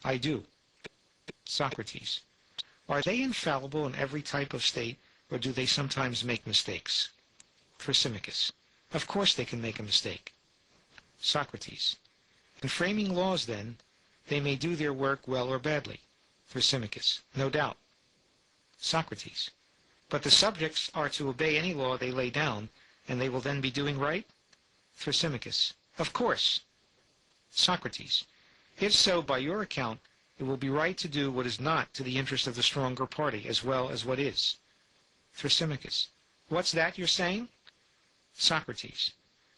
I do. Socrates. Are they infallible in every type of state, or do they sometimes make mistakes? Thrasymachus. Of course they can make a mistake. Socrates. In framing laws, then, they may do their work well or badly. Thrasymachus. No doubt. Socrates. But the subjects are to obey any law they lay down, and they will then be doing right? Thrasymachus. Of course. Socrates. If so, by your account, it will be right to do what is not to the interest of the stronger party, as well as what is. Thrasymachus. What's that you're saying? Socrates.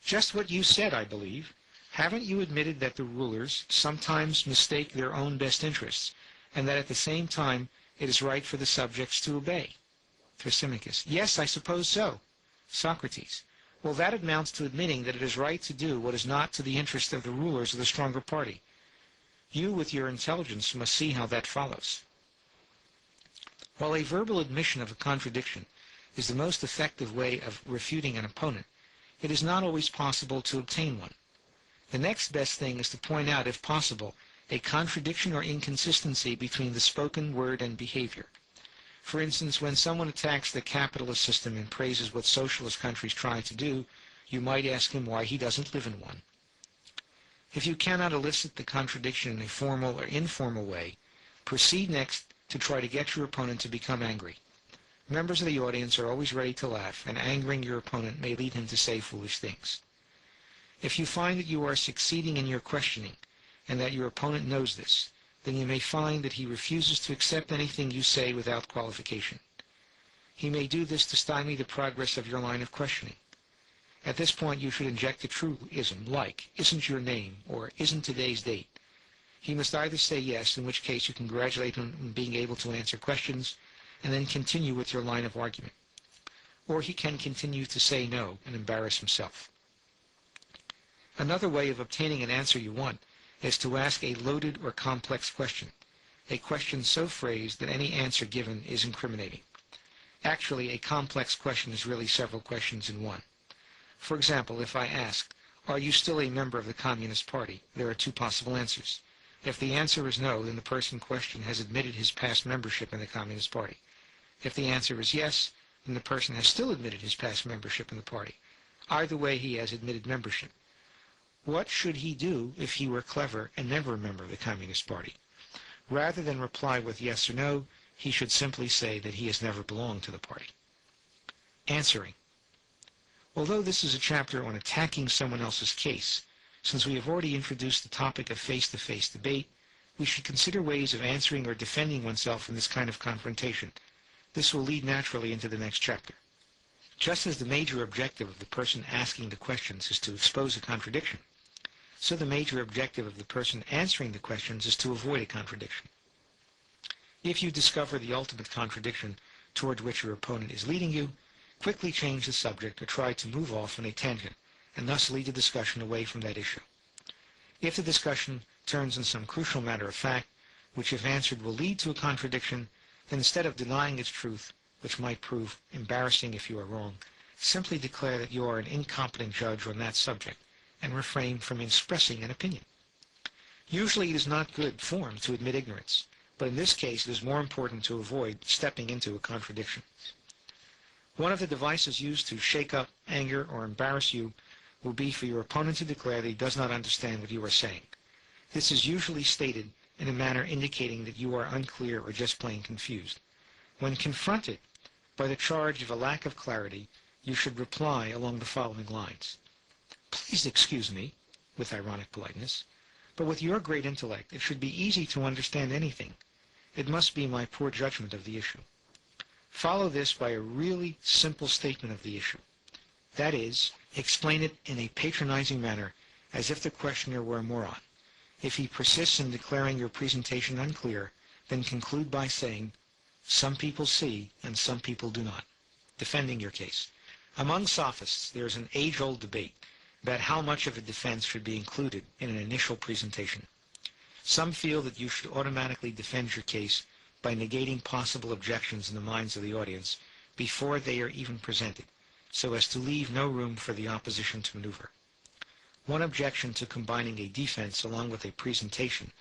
Just what you said, I believe. Haven't you admitted that the rulers sometimes mistake their own best interests, and that at the same time it is right for the subjects to obey? Thrasymachus. Yes, I suppose so. Socrates. Well, that amounts to admitting that it is right to do what is not to the interest of the rulers of the stronger party. You, with your intelligence, must see how that follows. While a verbal admission of a contradiction is the most effective way of refuting an opponent, it is not always possible to obtain one. The next best thing is to point out, if possible, a contradiction or inconsistency between the spoken word and behavior. For instance, when someone attacks the capitalist system and praises what socialist countries try to do, you might ask him why he doesn't live in one. If you cannot elicit the contradiction in a formal or informal way, proceed next to try to get your opponent to become angry. Members of the audience are always ready to laugh, and angering your opponent may lead him to say foolish things. If you find that you are succeeding in your questioning, and that your opponent knows this, then you may find that he refuses to accept anything you say without qualification. He may do this to stymie the progress of your line of questioning. At this point, you should inject a truism like, "Isn't your name?" or "Isn't today's date?" He must either say yes, in which case you congratulate him on being able to answer questions, and then continue with your line of argument. Or he can continue to say no and embarrass himself. Another way of obtaining an answer you want is to ask a loaded or complex question, a question so phrased that any answer given is incriminating. Actually, a complex question is really several questions in one. For example, if I ask, "Are you still a member of the Communist Party?" there are two possible answers. If the answer is no, then the person questioned has admitted his past membership in the Communist Party. If the answer is yes, then the person has still admitted his past membership in the party. Either way, he has admitted membership. What should he do if he were clever and never a member of the Communist Party? Rather than reply with yes or no, he should simply say that he has never belonged to the party. Answering. Although this is a chapter on attacking someone else's case, since we have already introduced the topic of face-to-face debate, we should consider ways of answering or defending oneself in this kind of confrontation. This will lead naturally into the next chapter. Just as the major objective of the person asking the questions is to expose a contradiction, so the major objective of the person answering the questions is to avoid a contradiction. If you discover the ultimate contradiction toward which your opponent is leading you, quickly change the subject or try to move off on a tangent, and thus lead the discussion away from that issue. If the discussion turns on some crucial matter of fact, which if answered will lead to a contradiction, then instead of denying its truth, which might prove embarrassing if you are wrong, simply declare that you are an incompetent judge on that subject, and refrain from expressing an opinion. Usually it is not good form to admit ignorance, but in this case it is more important to avoid stepping into a contradiction. One of the devices used to shake up, anger, or embarrass you will be for your opponent to declare that he does not understand what you are saying. This is usually stated in a manner indicating that you are unclear or just plain confused. When confronted by the charge of a lack of clarity, you should reply along the following lines. "Please excuse me," with ironic politeness, "but with your great intellect, it should be easy to understand anything. It must be my poor judgment of the issue." Follow this by a really simple statement of the issue. That is, explain it in a patronizing manner, as if the questioner were a moron. If he persists in declaring your presentation unclear, then conclude by saying, "Some people see and some people do not," defending your case. Among sophists, there is an age-old debate about how much of a defense should be included in an initial presentation. Some feel that you should automatically defend your case by negating possible objections in the minds of the audience before they are even presented, so as to leave no room for the opposition to maneuver. One objection to combining a defense along with a presentation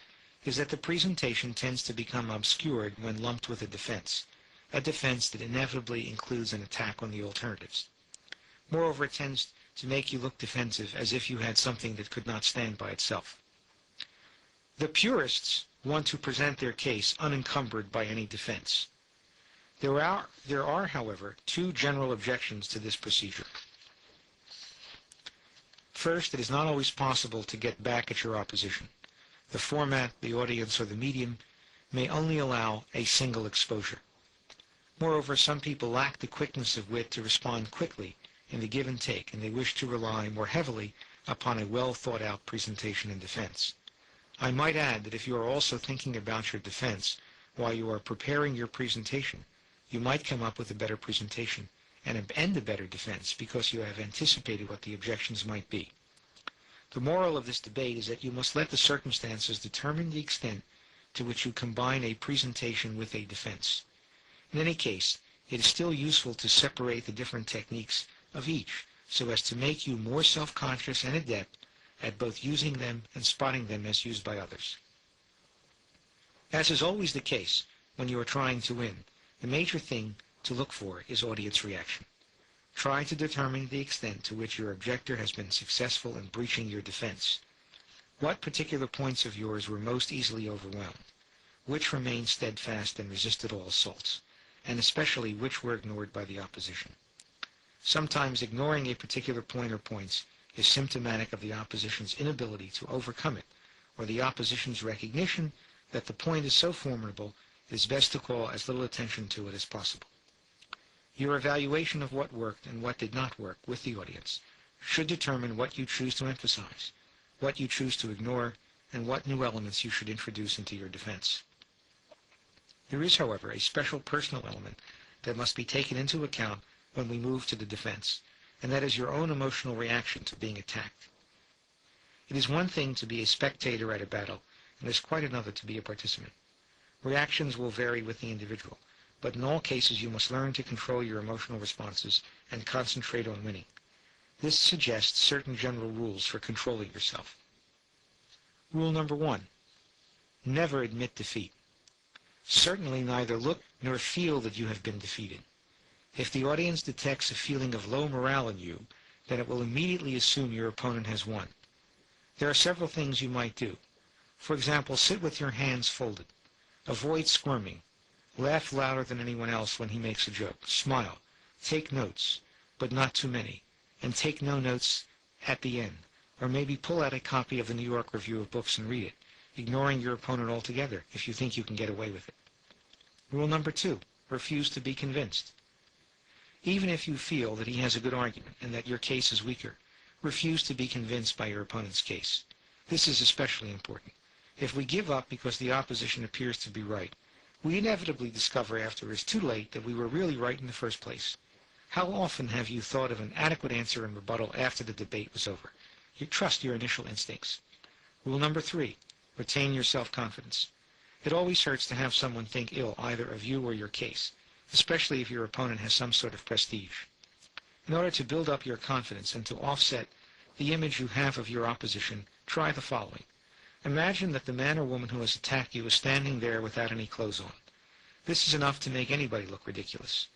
is that the presentation tends to become obscured when lumped with a defense that inevitably includes an attack on the alternatives. Moreover, it tends to make you look defensive as if you had something that could not stand by itself. The purists want to present their case unencumbered by any defense. There are, however, two general objections to this procedure. First, it is not always possible to get back at your opposition. The format, the audience, or the medium may only allow a single exposure. Moreover, some people lack the quickness of wit to respond quickly in the give and take, and they wish to rely more heavily upon a well-thought-out presentation and defense. I might add that if you are also thinking about your defense while you are preparing your presentation, you might come up with a better presentation and a better defense because you have anticipated what the objections might be. The moral of this debate is that you must let the circumstances determine the extent to which you combine a presentation with a defense. In any case, it is still useful to separate the different techniques of each so as to make you more self-conscious and adept at both using them and spotting them as used by others. As is always the case when you are trying to win, the major thing to look for is audience reaction. Try to determine the extent to which your objector has been successful in breaching your defense. What particular points of yours were most easily overwhelmed? Which remained steadfast and resisted all assaults? And especially which were ignored by the opposition? Sometimes ignoring a particular point or points is symptomatic of the opposition's inability to overcome it, or the opposition's recognition that the point is so formidable it is best to call as little attention to it as possible. Your evaluation of what worked and what did not work with the audience should determine what you choose to emphasize, what you choose to ignore, and what new elements you should introduce into your defense. There is, however, a special personal element that must be taken into account when we move to the defense, and that is your own emotional reaction to being attacked. It is one thing to be a spectator at a battle, and it is quite another to be a participant. Reactions will vary with the individual, but in all cases you must learn to control your emotional responses and concentrate on winning. This suggests certain general rules for controlling yourself. Rule number 1. Never admit defeat. Certainly neither look nor feel that you have been defeated. If the audience detects a feeling of low morale in you, then it will immediately assume your opponent has won. There are several things you might do. For example, sit with your hands folded. Avoid squirming. Laugh louder than anyone else when he makes a joke. Smile. Take notes, but not too many. And take no notes at the end. Or maybe pull out a copy of the New York Review of Books and read it, ignoring your opponent altogether if you think you can get away with it. Rule number 2. Refuse to be convinced. Even if you feel that he has a good argument and that your case is weaker, refuse to be convinced by your opponent's case. This is especially important. If we give up because the opposition appears to be right, we inevitably discover after it's too late that we were really right in the first place. How often have you thought of an adequate answer in rebuttal after the debate was over? You trust your initial instincts. Rule number 3. Retain your self-confidence. It always hurts to have someone think ill either of you or your case, especially if your opponent has some sort of prestige. In order to build up your confidence and to offset the image you have of your opposition, try the following. Imagine that the man or woman who has attacked you is standing there without any clothes on. This is enough to make anybody look ridiculous.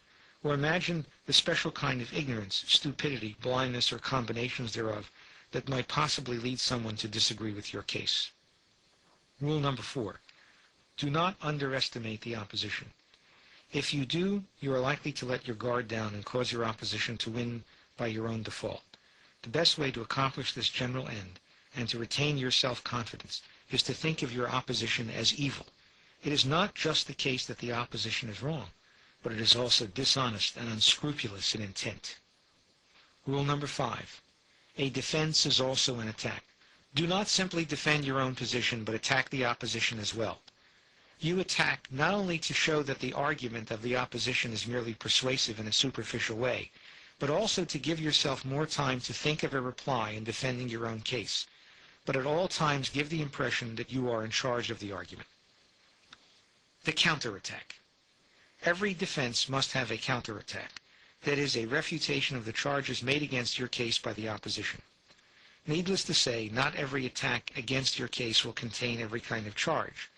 Or imagine the special kind of ignorance, stupidity, blindness, or combinations thereof that might possibly lead someone to disagree with your case. Rule number 4. Do not underestimate the opposition. If you do, you are likely to let your guard down and cause your opposition to win by your own default. The best way to accomplish this general end and to retain your self-confidence is to think of your opposition as evil. It is not just the case that the opposition is wrong, but it is also dishonest and unscrupulous in intent. Rule number 5. A defense is also an attack. Do not simply defend your own position, but attack the opposition as well. You attack not only to show that the argument of the opposition is merely persuasive in a superficial way, but also to give yourself more time to think of a reply in defending your own case, but at all times give the impression that you are in charge of the argument. The counterattack. Every defense must have a counterattack, that is, a refutation of the charges made against your case by the opposition. Needless to say, not every attack against your case will contain every kind of charge.